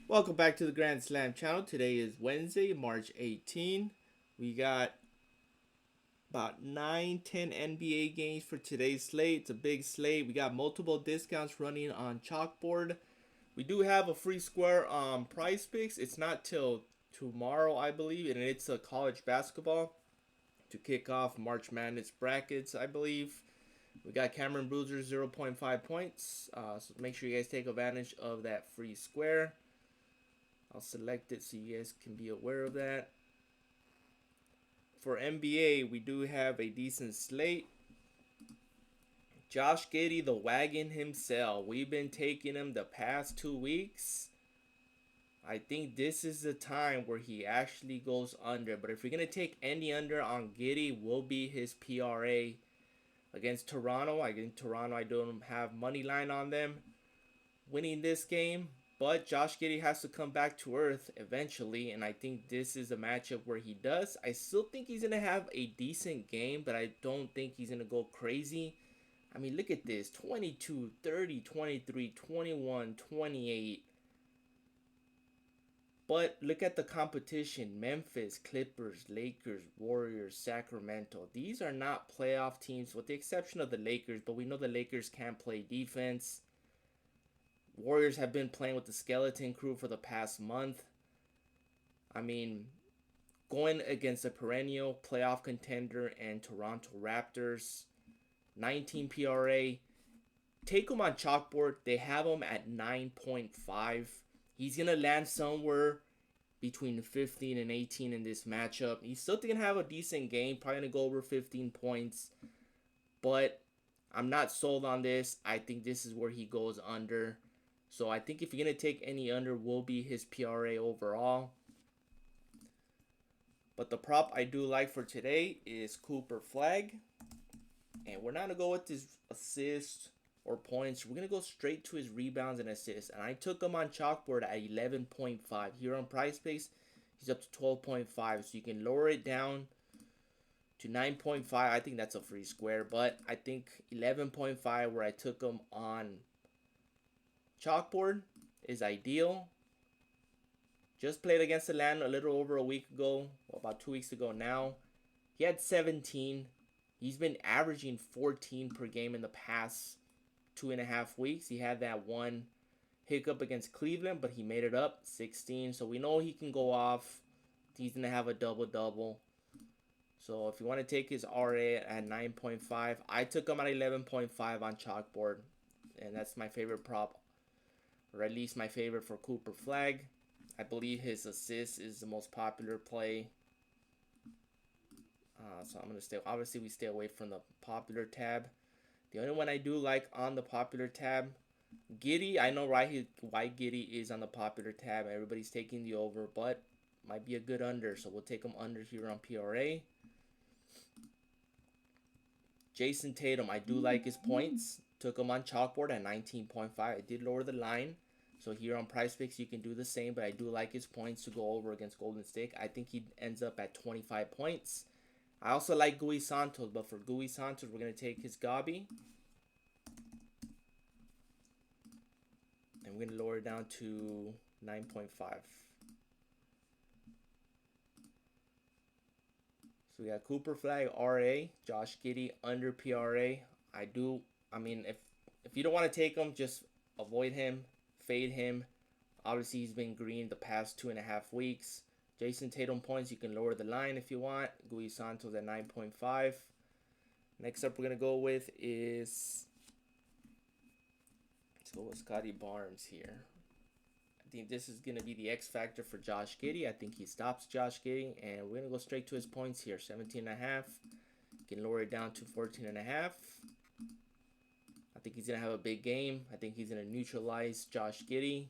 Welcome back to the Grand Slam channel. Today is Wednesday, March 18. We got about 9-10 NBA games for today's slate. It's a big slate. We got multiple discounts running on Chalkboard. We do have a free square on Prize Picks. It's not till tomorrow, I believe, and it's a college basketball to kick off March Madness brackets, I believe. We got Cameron Bruiser 0.5 points. So make sure you guys take advantage of that free square. I'll select it so you guys can be aware of that. For NBA, we do have a decent slate. Josh Giddey, the wagon himself. We've been taking him the past 2 weeks. I think this is the time where he actually goes under. But if you're going to take any under on Giddey, will be his PRA against Toronto. Against Toronto, I don't have money line on them winning this game. But Josh Giddey has to come back to earth eventually, and I think this is a matchup where he does. I still think he's going to have a decent game, but I don't think he's going to go crazy. I mean, look at this. 22, 30, 23, 21, 28. But look at the competition. Memphis, Clippers, Lakers, Warriors, Sacramento. These are not playoff teams with the exception of the Lakers, but we know the Lakers can't play defense. Warriors have been playing with the skeleton crew for the past month. I mean, going against a perennial playoff contender and Toronto Raptors, 19 PRA. Take him on Chalkboard. They have him at 9.5. He's going to land somewhere between 15 and 18 in this matchup. He's still going to have a decent game, probably going to go over 15 points. But I'm not sold on this. I think this is where he goes under. So I think if you're going to take any under, will be his PRA overall. But the prop I do like for today is Cooper Flag. And we're not going to go with his assists or points. We're going to go straight to his rebounds and assists. And I took him on Chalkboard at 11.5. Here on Price Base, he's up to 12.5. So you can lower it down to 9.5. I think that's a free square. But I think 11.5 where I took him on Chalkboard is ideal. Just played against Atlanta a little over a week ago, well, about 2 weeks ago now. He had 17. He's been averaging 14 per game in the past 2.5 weeks. He had that one hiccup against Cleveland, but he made it up, 16. So we know he can go off. He's going to have a double-double. So if you want to take his RA at 9.5, I took him at 11.5 on Chalkboard. And that's my favorite prop, or at least my favorite for Cooper Flag. I believe his assist is the most popular play. So I'm going to stay. Obviously, we stay away from the popular tab. The only one I do like on the popular tab, Giddey. I know why Giddey is on the popular tab. Everybody's taking the over, but might be a good under. So we'll take him under here on PRA. Jason Tatum. I do like his points. Took him on Chalkboard at 19.5. I did lower the line. So here on Price Picks, you can do the same, but I do like his points to go over against Golden State. I think he ends up at 25 points. I also like Gui Santos, but for Gui Santos, we're going to take his Gabi. And we're going to lower it down to 9.5. So we got Cooper Flag, RA, Josh Giddey, under PRA. I mean, if you don't want to take him, just avoid him. Fade him. Obviously, he's been green the past 2.5 weeks. Jason Tatum points, you can lower the line if you want. Gui Santos at 9.5. Next up, we're going to go with is... Let's go with Scotty Barnes here. I think this is going to be the X factor for Josh Giddey. I think he stops Josh Giddey. And we're going to go straight to his points here. 17.5. You can lower it down to 14.5. I think he's going to have a big game. I think he's going to neutralize Josh Giddey.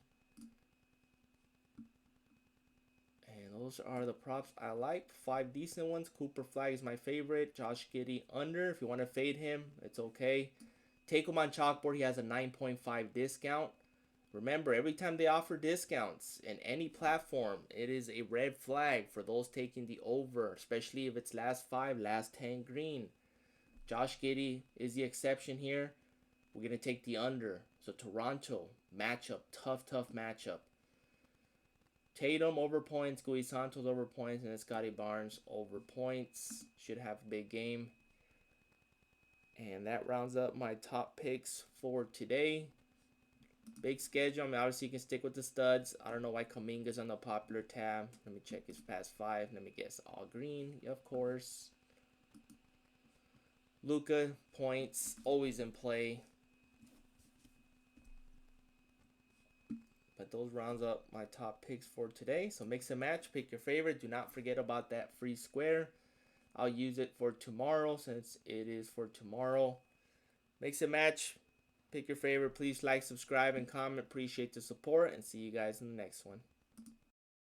And those are the props I like. 5 decent ones. Cooper Flag is my favorite. Josh Giddey under. If you want to fade him, it's okay. Take him on Chalkboard. He has a 9.5 discount. Remember, every time they offer discounts in any platform, it is a red flag for those taking the over, especially if it's last 5, last 10 green. Josh Giddey is the exception here. We're going to take the under. So Toronto matchup, tough matchup. Tatum over points, Gui Santos over points, and then Scotty Barnes over points. Should have a big game. And that rounds up my top picks for today. Big schedule. I mean, obviously you can stick with the studs. I don't know why Kuminga's on the popular tab. Let me check his past 5. Let me guess. All green, yeah, of course. Luka, points, always in play. But those rounds up my top picks for today. So mix and match. Pick your favorite. Do not forget about that free square. I'll use it for tomorrow since it is for tomorrow. Mix and match. Pick your favorite. Please like, subscribe, and comment. Appreciate the support. And see you guys in the next one.